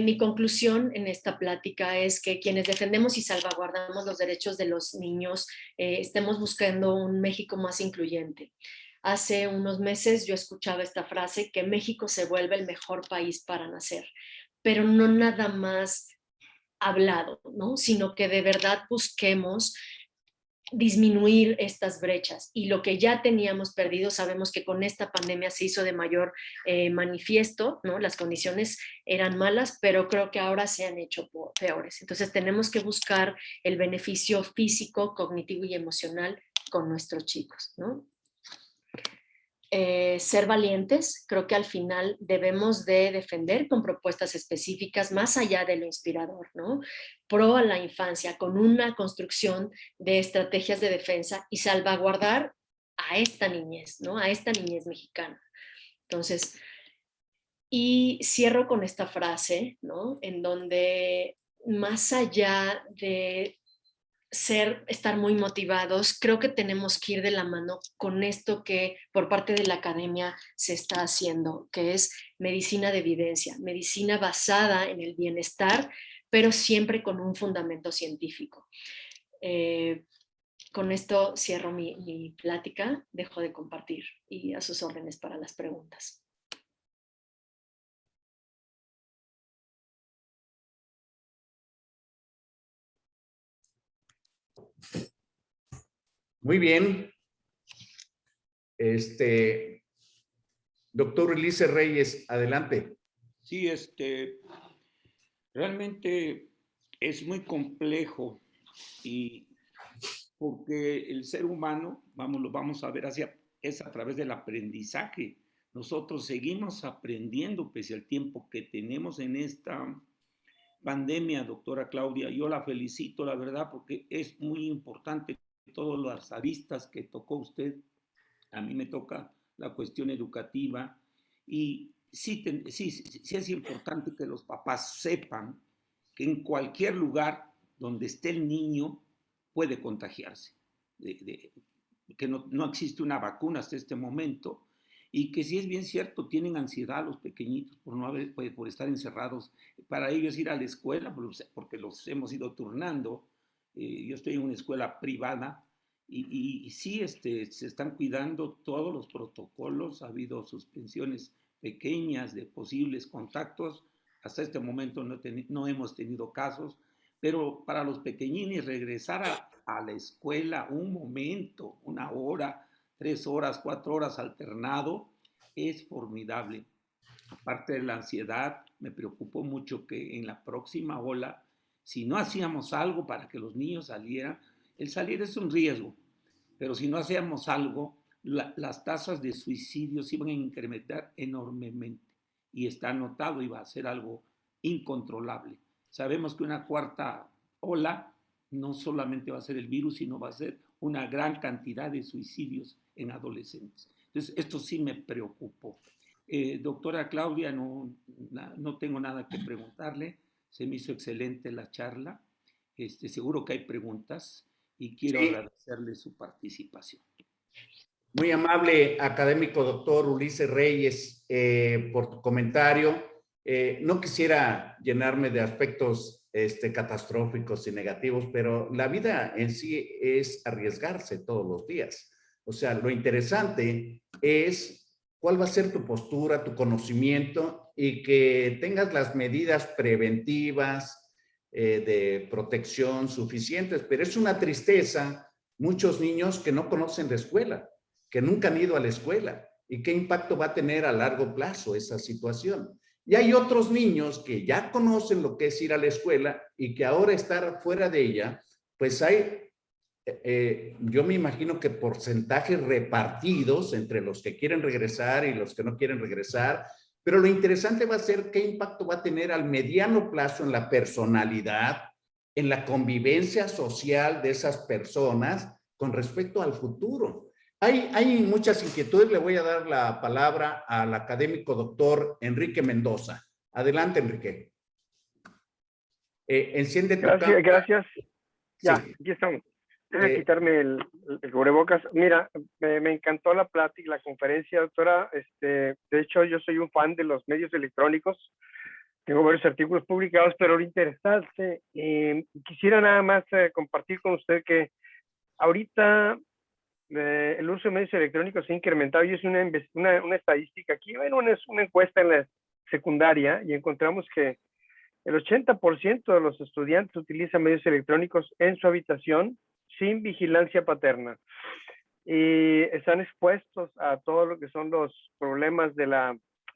Mi conclusión en esta plática es que quienes defendemos y salvaguardamos los derechos de los niños estemos buscando un México más incluyente. Hace unos meses yo escuchaba esta frase, que México se vuelve el mejor país para nacer, pero no nada más hablado, ¿no? Sino que de verdad busquemos disminuir estas brechas, y lo que ya teníamos perdido sabemos que con esta pandemia se hizo de mayor manifiesto, ¿no? Las condiciones eran malas, pero creo que ahora se han hecho peores. Entonces tenemos que buscar el beneficio físico, cognitivo y emocional con nuestros chicos, ¿no? Ser valientes, creo que al final debemos de defender con propuestas específicas más allá de lo inspirador, ¿no? Pro a la infancia, con una construcción de estrategias de defensa y salvaguardar a esta niñez, ¿no? A esta niñez mexicana. Entonces, y cierro con esta frase, ¿no? En donde más allá de estar muy motivados, creo que tenemos que ir de la mano con esto que por parte de la academia se está haciendo, que es medicina de evidencia, medicina basada en el bienestar, pero siempre con un fundamento científico. Con esto cierro mi plática, dejo de compartir y a sus órdenes para las preguntas. Muy bien. Doctor Ulises Reyes, adelante. Sí, realmente es muy complejo, y porque el ser humano, lo vamos a ver es a través del aprendizaje. Nosotros seguimos aprendiendo pese al tiempo que tenemos en esta pandemia, doctora Claudia. Yo la felicito, la verdad, porque es muy importante todas las aristas que tocó usted. A mí me toca la cuestión educativa, y sí es importante que los papás sepan que en cualquier lugar donde esté el niño puede contagiarse, que no existe una vacuna hasta este momento, y que sí es bien cierto, tienen ansiedad los pequeñitos por estar encerrados, para ellos ir a la escuela, porque los hemos ido turnando. Yo estoy en una escuela privada, y sí se están cuidando todos los protocolos. Ha habido suspensiones pequeñas de posibles contactos. Hasta este momento no hemos tenido casos, pero para los pequeñines regresar a la escuela un momento, 1 hora, 3 horas, 4 horas alternado, es formidable. Aparte de la ansiedad, me preocupó mucho que en la próxima ola, si no hacíamos algo para que los niños salieran, el salir es un riesgo, pero si no hacíamos algo, las tasas de suicidio se iban a incrementar enormemente, y está anotado, y va a ser algo incontrolable. Sabemos que una cuarta ola no solamente va a ser el virus, sino va a ser una gran cantidad de suicidios en adolescentes. Entonces, esto sí me preocupó. Doctora Claudia, no tengo nada que preguntarle. Se me hizo excelente la charla. Seguro que hay preguntas, y quiero agradecerle su participación. Muy amable académico doctor Ulises Reyes por tu comentario. No quisiera llenarme de aspectos catastróficos y negativos, pero la vida en sí es arriesgarse todos los días. O sea, lo interesante es cuál va a ser tu postura, tu conocimiento y que tengas las medidas preventivas de protección suficientes. Pero es una tristeza muchos niños que no conocen la escuela, que nunca han ido a la escuela. ¿Y qué impacto va a tener a largo plazo esa situación? Y hay otros niños que ya conocen lo que es ir a la escuela y que ahora estar fuera de ella, pues hay, yo me imagino que porcentajes repartidos entre los que quieren regresar y los que no quieren regresar, pero lo interesante va a ser qué impacto va a tener al mediano plazo en la personalidad, en la convivencia social de esas personas con respecto al futuro. Hay muchas inquietudes. Le voy a dar la palabra al académico doctor Enrique Mendoza. Adelante, Enrique. Enciende tu cámara. Gracias. Ya, Sí. aquí estamos. Déjame quitarme el cubrebocas. Mira, me encantó la plática, la conferencia, doctora. De hecho, yo soy un fan de los medios electrónicos. Tengo varios artículos publicados, pero lo interesante, quisiera nada más compartir con usted que ahorita el uso de medios electrónicos se ha incrementado y es una estadística aquí. Bueno, es una encuesta en la secundaria y encontramos que el 80% de los estudiantes utilizan medios electrónicos en su habitación sin vigilancia paterna. Y están expuestos a todo lo que son los problemas de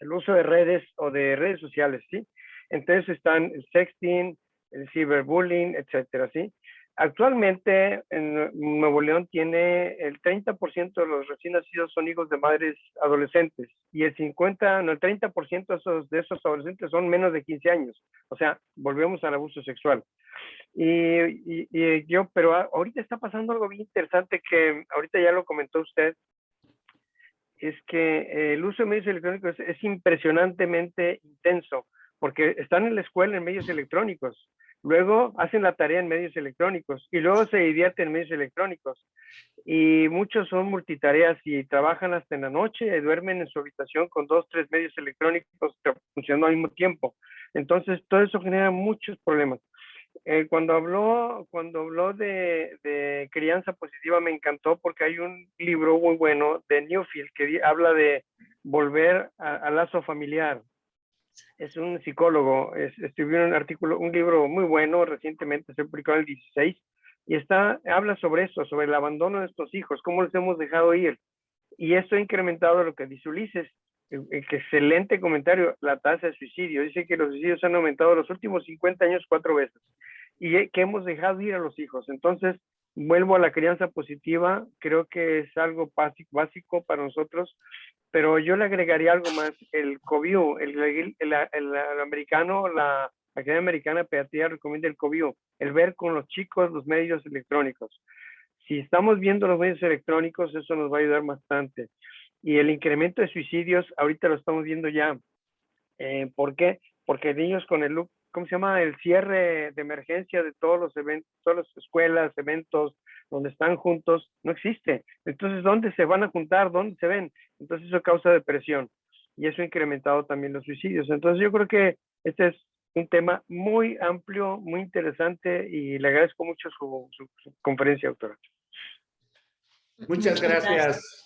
el uso de redes o de redes sociales, ¿sí? Entonces están el sexting, el ciberbullying, etcétera, ¿sí? Actualmente en Nuevo León tiene el 30% de los recién nacidos son hijos de madres adolescentes y el 30% de esos adolescentes son menos de 15 años. O sea, volvemos al abuso sexual. Pero ahorita está pasando algo bien interesante que ahorita ya lo comentó usted, es que el uso de medios electrónicos es impresionantemente intenso, porque están en la escuela en medios electrónicos, luego hacen la tarea en medios electrónicos y luego se divierten en medios electrónicos. Y muchos son multitareas y trabajan hasta en la noche y duermen en su habitación con 2, 3 medios electrónicos funcionando al mismo tiempo. Entonces, todo eso genera muchos problemas. Cuando habló de crianza positiva me encantó porque hay un libro muy bueno de Newfield que habla de volver al lazo familiar. Es un psicólogo, escribió un libro muy bueno, recientemente se publicó en el 16 y habla sobre eso, sobre el abandono de estos hijos, cómo los hemos dejado ir. Y esto ha incrementado lo que dice Ulises, que excelente comentario, la tasa de suicidio. Dice que los suicidios han aumentado los últimos 50 años 4 veces y que hemos dejado ir a los hijos. Entonces, vuelvo a la crianza positiva, creo que es algo básico para nosotros, pero yo le agregaría algo más, el COBIU, el americano, la Academia Americana de Pediatría recomienda el COBIU, el ver con los chicos los medios electrónicos. Si estamos viendo los medios electrónicos, eso nos va a ayudar bastante. Y el incremento de suicidios, ahorita lo estamos viendo ya. ¿Por qué? Porque niños con ¿cómo se llama? El cierre de emergencia de todos los eventos, todas las escuelas, eventos, donde están juntos, no existe. Entonces, ¿dónde se van a juntar? ¿Dónde se ven? Entonces, eso causa depresión. Y eso ha incrementado también los suicidios. Entonces, yo creo que este es un tema muy amplio, muy interesante, y le agradezco mucho su conferencia, doctora. Muchas gracias.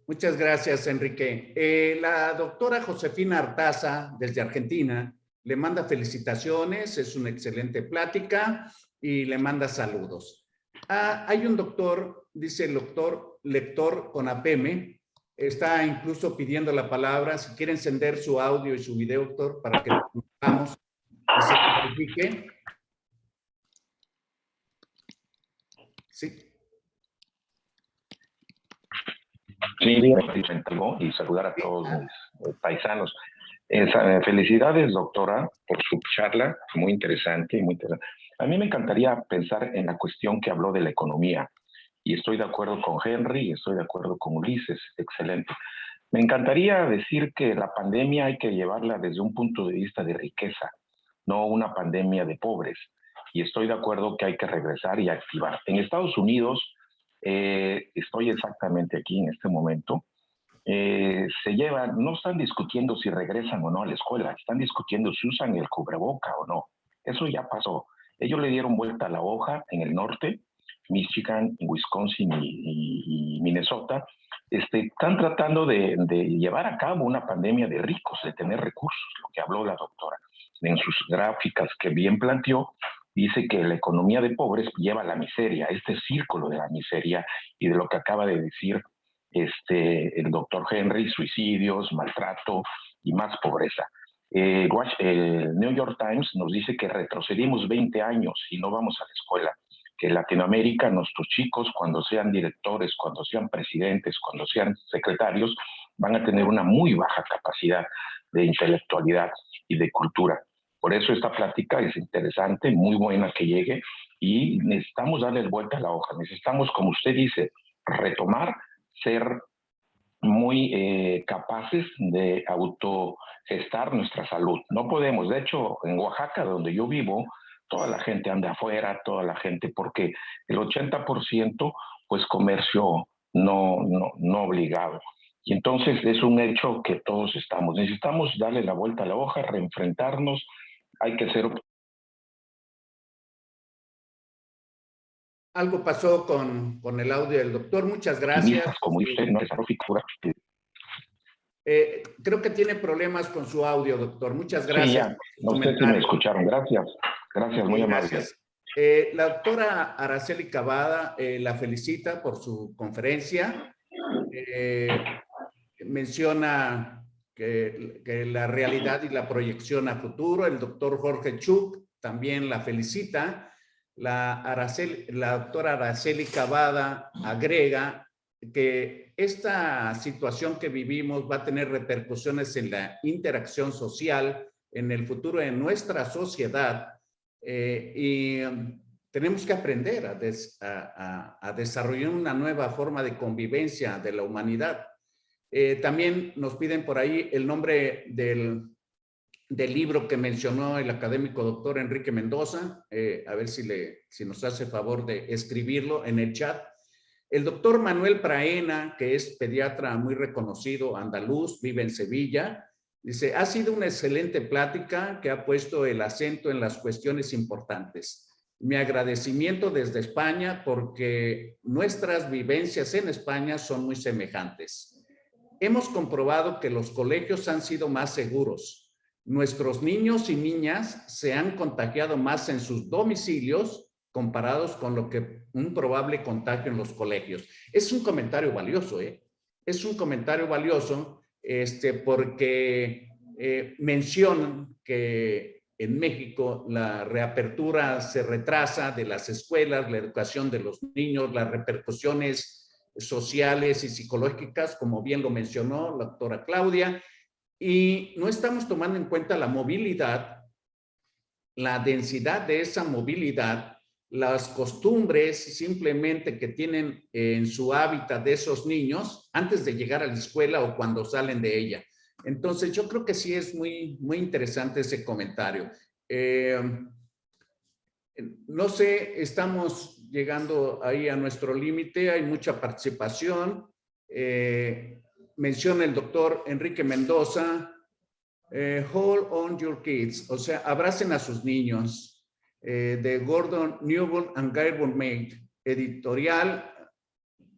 Muchas gracias, Enrique. La doctora Josefina Artaza, desde Argentina, le manda felicitaciones, es una excelente plática y le manda saludos. Hay un doctor, dice el doctor lector con APM, está incluso pidiendo la palabra. Si quiere encender su audio y su video, doctor, para que lo conozcamos y se clarifique. Sí. Sí, y saludar a todos mis paisanos. Felicidades, doctora, por su charla, muy interesante, muy interesante. A mí me encantaría pensar en la cuestión que habló de la economía, y estoy de acuerdo con Henry, estoy de acuerdo con Ulises, excelente. Me encantaría decir que la pandemia hay que llevarla desde un punto de vista de riqueza, no una pandemia de pobres, y estoy de acuerdo que hay que regresar y activar. En Estados Unidos, estoy exactamente aquí en este momento, se llevan, no están discutiendo si regresan o no a la escuela, están discutiendo si usan el cubreboca o no. Eso ya pasó. Ellos le dieron vuelta a la hoja en el norte, Michigan, Wisconsin y Minnesota. Están tratando de llevar a cabo una pandemia de ricos, de tener recursos, lo que habló la doctora. En sus gráficas que bien planteó, dice que la economía de pobres lleva a la miseria, este círculo de la miseria y de lo que acaba de decir el doctor Henry, suicidios, maltrato y más pobreza. El New York Times nos dice que retrocedimos 20 años y no vamos a la escuela, que en Latinoamérica nuestros chicos, cuando sean directores, cuando sean presidentes, cuando sean secretarios, van a tener una muy baja capacidad de intelectualidad y de cultura. Por eso esta plática es interesante, muy buena que llegue, y necesitamos darle vuelta a la hoja. Necesitamos, como usted dice, retomar, ser muy capaces de autogestar nuestra salud. No podemos, de hecho, en Oaxaca, donde yo vivo, toda la gente anda afuera, toda la gente, porque el 80% pues comercio no obligado. Y entonces es un hecho que todos necesitamos darle la vuelta a la hoja, reenfrentarnos, hay que ser. Algo pasó con el audio del doctor. Muchas gracias. Como usted no es figura. Creo que tiene problemas con su audio, doctor. Muchas gracias. Sí, ya. No sé si me escucharon. Gracias. Gracias, muy amable. Gracias. La doctora Araceli Cavada la felicita por su conferencia. Menciona que la realidad y la proyección a futuro. El doctor Jorge Chuk también la felicita. La doctora Araceli Cavada agrega que esta situación que vivimos va a tener repercusiones en la interacción social, en el futuro de nuestra sociedad, y tenemos que aprender a desarrollar una nueva forma de convivencia de la humanidad. También nos piden por ahí el nombre del libro que mencionó el académico doctor Enrique Mendoza, a ver si nos hace favor de escribirlo en el chat. El doctor Manuel Praena, que es pediatra muy reconocido, andaluz, vive en Sevilla, dice, ha sido una excelente plática que ha puesto el acento en las cuestiones importantes. Mi agradecimiento desde España porque nuestras vivencias en España son muy semejantes. Hemos comprobado que los colegios han sido más seguros. Nuestros niños y niñas se han contagiado más en sus domicilios comparados con lo que un probable contagio en los colegios. Es un comentario valioso, ¿eh? Es un comentario valioso porque mencionan que en México la reapertura se retrasa de las escuelas, la educación de los niños, las repercusiones sociales y psicológicas, como bien lo mencionó la doctora Claudia, y no estamos tomando en cuenta la movilidad, la densidad de esa movilidad, las costumbres simplemente que tienen en su hábitat de esos niños antes de llegar a la escuela o cuando salen de ella. Entonces, yo creo que sí es muy, muy interesante ese comentario. No sé, estamos llegando ahí a nuestro límite, hay mucha participación. Menciona el doctor Enrique Mendoza, hold on your kids, o sea, abracen a sus niños, de Gordon Newbold and Gailbourn Maid, editorial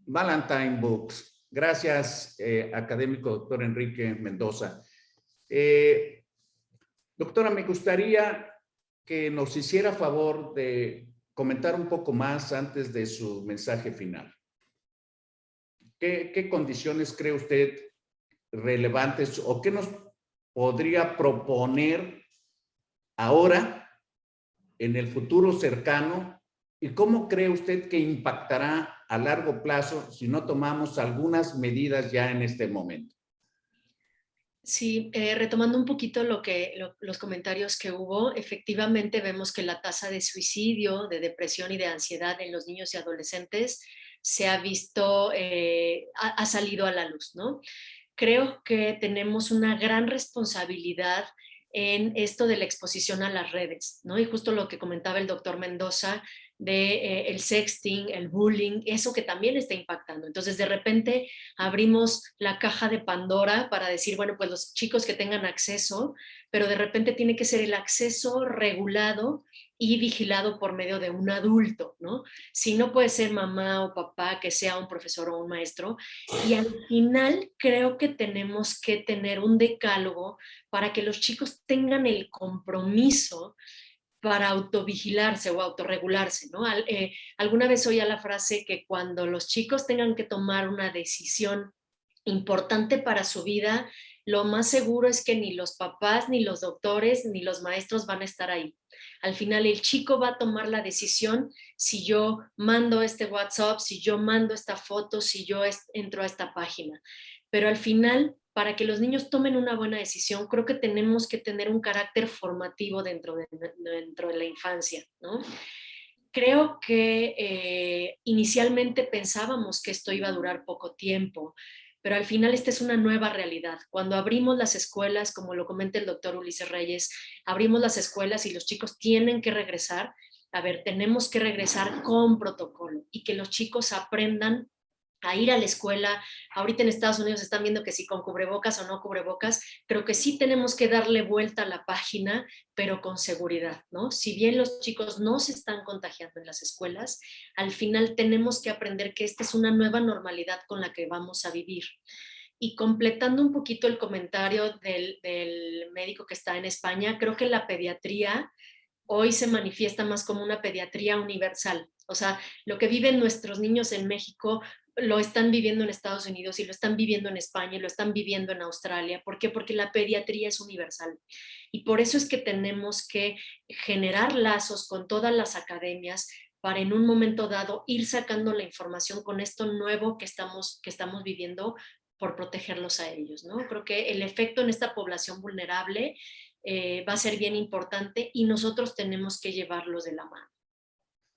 Valentine Books. Gracias, académico doctor Enrique Mendoza. Doctora, me gustaría que nos hiciera favor de comentar un poco más antes de su mensaje final. ¿Qué condiciones cree usted relevantes o qué nos podría proponer ahora en el futuro cercano y cómo cree usted que impactará a largo plazo si no tomamos algunas medidas ya en este momento? Sí, retomando un poquito los comentarios que hubo, efectivamente vemos que la tasa de suicidio, de depresión y de ansiedad en los niños y adolescentes se ha visto, ha salido a la luz, ¿no? Creo que tenemos una gran responsabilidad en esto de la exposición a las redes, ¿no? Y justo lo que comentaba el doctor Mendoza, el sexting, el bullying, eso que también está impactando. Entonces, de repente abrimos la caja de Pandora para decir, bueno, pues los chicos que tengan acceso, pero de repente tiene que ser el acceso regulado y vigilado por medio de un adulto, ¿no? Si no puede ser mamá o papá, que sea un profesor o un maestro. Y al final creo que tenemos que tener un decálogo para que los chicos tengan el compromiso para autovigilarse o autorregularse, ¿no? Alguna vez oía la frase que cuando los chicos tengan que tomar una decisión importante para su vida, lo más seguro es que ni los papás, ni los doctores, ni los maestros van a estar ahí. Al final el chico va a tomar la decisión si yo mando este WhatsApp, si yo mando esta foto, si yo entro a esta página. Pero al final, para que los niños tomen una buena decisión, creo que tenemos que tener un carácter formativo dentro de la infancia, ¿no? Creo que inicialmente pensábamos que esto iba a durar poco tiempo, pero al final esta es una nueva realidad. Cuando abrimos las escuelas, como lo comenta el doctor Ulises Reyes, abrimos las escuelas y los chicos tienen que regresar. A ver, tenemos que regresar con protocolo y que los chicos aprendan a ir a la escuela. Ahorita en Estados Unidos están viendo que si con cubrebocas o no cubrebocas, creo que sí tenemos que darle vuelta a la página, pero con seguridad, ¿no? Si bien los chicos no se están contagiando en las escuelas, al final tenemos que aprender que esta es una nueva normalidad con la que vamos a vivir. Y completando un poquito el comentario del médico que está en España, creo que la pediatría hoy se manifiesta más como una pediatría universal. O sea, lo que viven nuestros niños en México lo están viviendo en Estados Unidos y lo están viviendo en España y lo están viviendo en Australia. ¿Por qué? Porque la pediatría es universal. Y por eso es que tenemos que generar lazos con todas las academias para en un momento dado ir sacando la información con esto nuevo que estamos viviendo por protegerlos a ellos, ¿no? Creo que el efecto en esta población vulnerable va a ser bien importante y nosotros tenemos que llevarlos de la mano.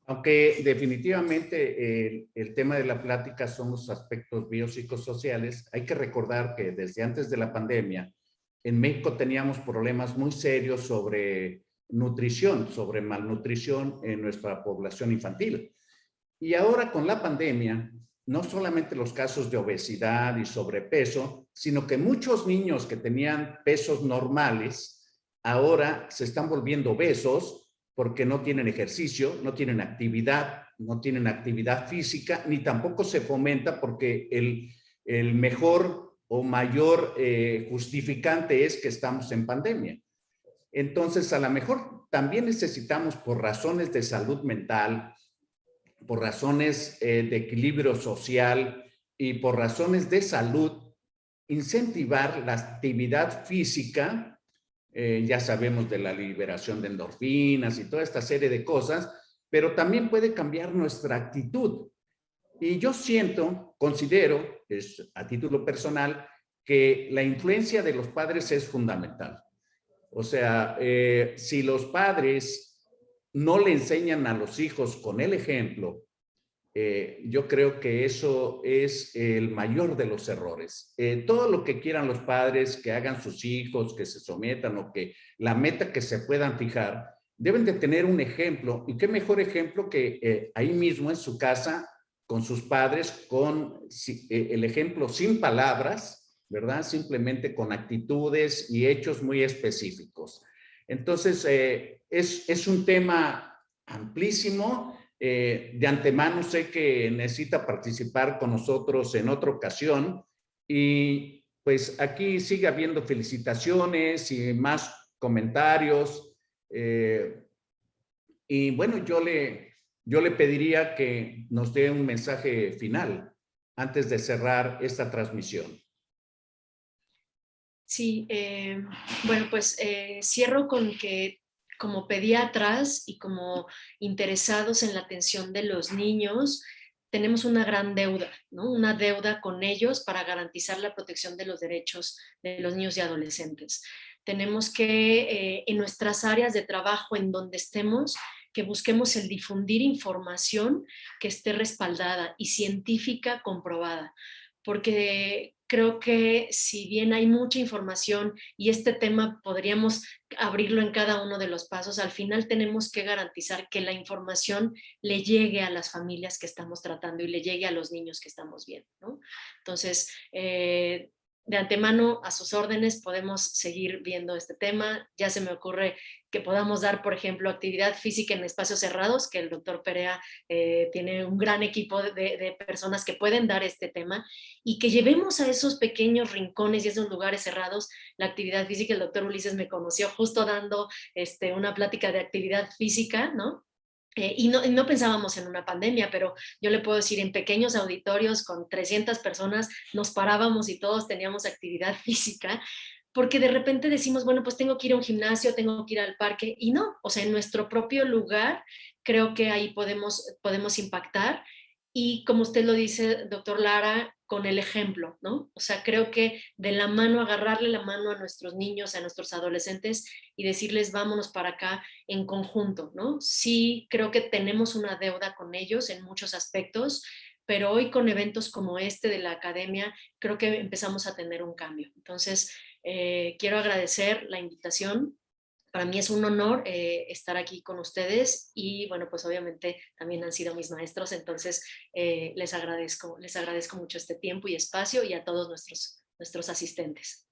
Aunque definitivamente el tema de la plática son los aspectos biopsicosociales, hay que recordar que desde antes de la pandemia, en México teníamos problemas muy serios sobre nutrición, sobre malnutrición en nuestra población infantil. Y ahora con la pandemia, no solamente los casos de obesidad y sobrepeso, sino que muchos niños que tenían pesos normales ahora se están volviendo obesos porque no tienen ejercicio, no tienen actividad física, ni tampoco se fomenta porque el mejor o mayor justificante es que estamos en pandemia. Entonces, a lo mejor también necesitamos, por razones de salud mental, por razones de equilibrio social y por razones de salud, incentivar la actividad física. Ya sabemos de la liberación de endorfinas y toda esta serie de cosas, pero también puede cambiar nuestra actitud. Y yo considero, a título personal, que la influencia de los padres es fundamental. O sea, si los padres no le enseñan a los hijos con el ejemplo, yo creo que eso es el mayor de los errores. Todo lo que quieran los padres que hagan sus hijos, que se sometan o que la meta que se puedan fijar, deben de tener un ejemplo. Y qué mejor ejemplo que ahí mismo en su casa, con sus padres, con el ejemplo sin palabras, ¿verdad? Simplemente con actitudes y hechos muy específicos. Entonces, es un tema amplísimo. De antemano sé que necesita participar con nosotros en otra ocasión y pues aquí sigue habiendo felicitaciones y más comentarios. Y bueno, yo le pediría que nos dé un mensaje final antes de cerrar esta transmisión. Sí, bueno, pues cierro con que como pediatras y como interesados en la atención de los niños, tenemos una gran deuda, ¿no? Una deuda con ellos para garantizar la protección de los derechos de los niños y adolescentes. Tenemos que, en nuestras áreas de trabajo, en donde estemos, que busquemos el difundir información que esté respaldada y científica comprobada, porque creo que si bien hay mucha información y este tema podríamos abrirlo en cada uno de los pasos, al final tenemos que garantizar que la información le llegue a las familias que estamos tratando y le llegue a los niños que estamos viendo, ¿no? Entonces, de antemano, a sus órdenes, podemos seguir viendo este tema. Ya se me ocurre que podamos dar, por ejemplo, actividad física en espacios cerrados, que el doctor Perea tiene un gran equipo de personas que pueden dar este tema, y que llevemos a esos pequeños rincones y esos lugares cerrados la actividad física. El doctor Ulises me conoció justo dando una plática de actividad física, ¿no? Y no pensábamos en una pandemia, pero yo le puedo decir, en pequeños auditorios con 300 personas nos parábamos y todos teníamos actividad física, porque de repente decimos, bueno, pues tengo que ir a un gimnasio, tengo que ir al parque, y no, o sea, en nuestro propio lugar creo que ahí podemos impactar. Y como usted lo dice, doctor Lara, con el ejemplo, ¿no? O sea, creo que de la mano, agarrarle la mano a nuestros niños, a nuestros adolescentes y decirles, vámonos para acá en conjunto, ¿no? Sí, creo que tenemos una deuda con ellos en muchos aspectos, pero hoy con eventos como este de la academia, creo que empezamos a tener un cambio. Entonces, quiero agradecer la invitación. Para mí es un honor estar aquí con ustedes y bueno, pues obviamente también han sido mis maestros, entonces les agradezco mucho este tiempo y espacio y a todos nuestros asistentes.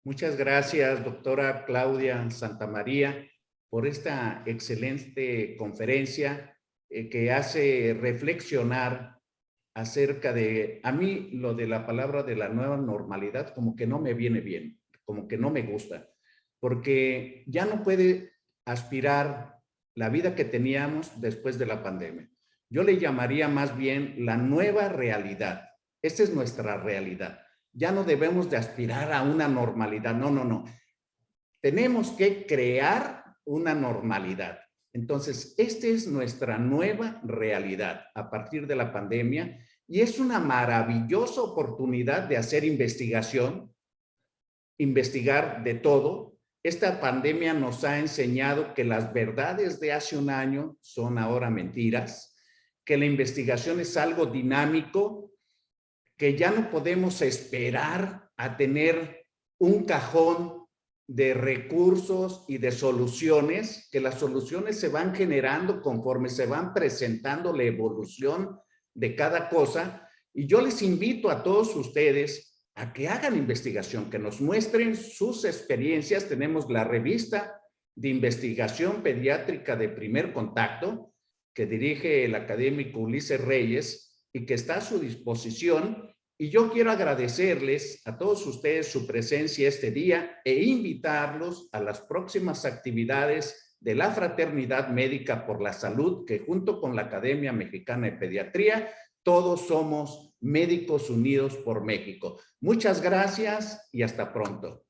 Muchas gracias, doctora Claudia Santamaría, por esta excelente conferencia que hace reflexionar acerca de, a mí lo de la palabra de la nueva normalidad como que no me viene bien, como que no me gusta, porque ya no puede aspirar la vida que teníamos después de la pandemia. Yo le llamaría más bien la nueva realidad. Esta es nuestra realidad. Ya no debemos de aspirar a una normalidad, no, no, no. Tenemos que crear una normalidad. Entonces, esta es nuestra nueva realidad a partir de la pandemia y es una maravillosa oportunidad de hacer investigación, investigar de todo. Esta pandemia nos ha enseñado que las verdades de hace un año son ahora mentiras, que la investigación es algo dinámico, que ya no podemos esperar a tener un cajón de recursos y de soluciones, que las soluciones se van generando conforme se van presentando la evolución de cada cosa. Y yo les invito a todos ustedes a que hagan investigación, que nos muestren sus experiencias. Tenemos la revista de investigación pediátrica de primer contacto, que dirige el académico Ulises Reyes y que está a su disposición. Y yo quiero agradecerles a todos ustedes su presencia este día e invitarlos a las próximas actividades de la Fraternidad Médica por la Salud, que junto con la Academia Mexicana de Pediatría, todos somos Médicos Unidos por México. Muchas gracias y hasta pronto.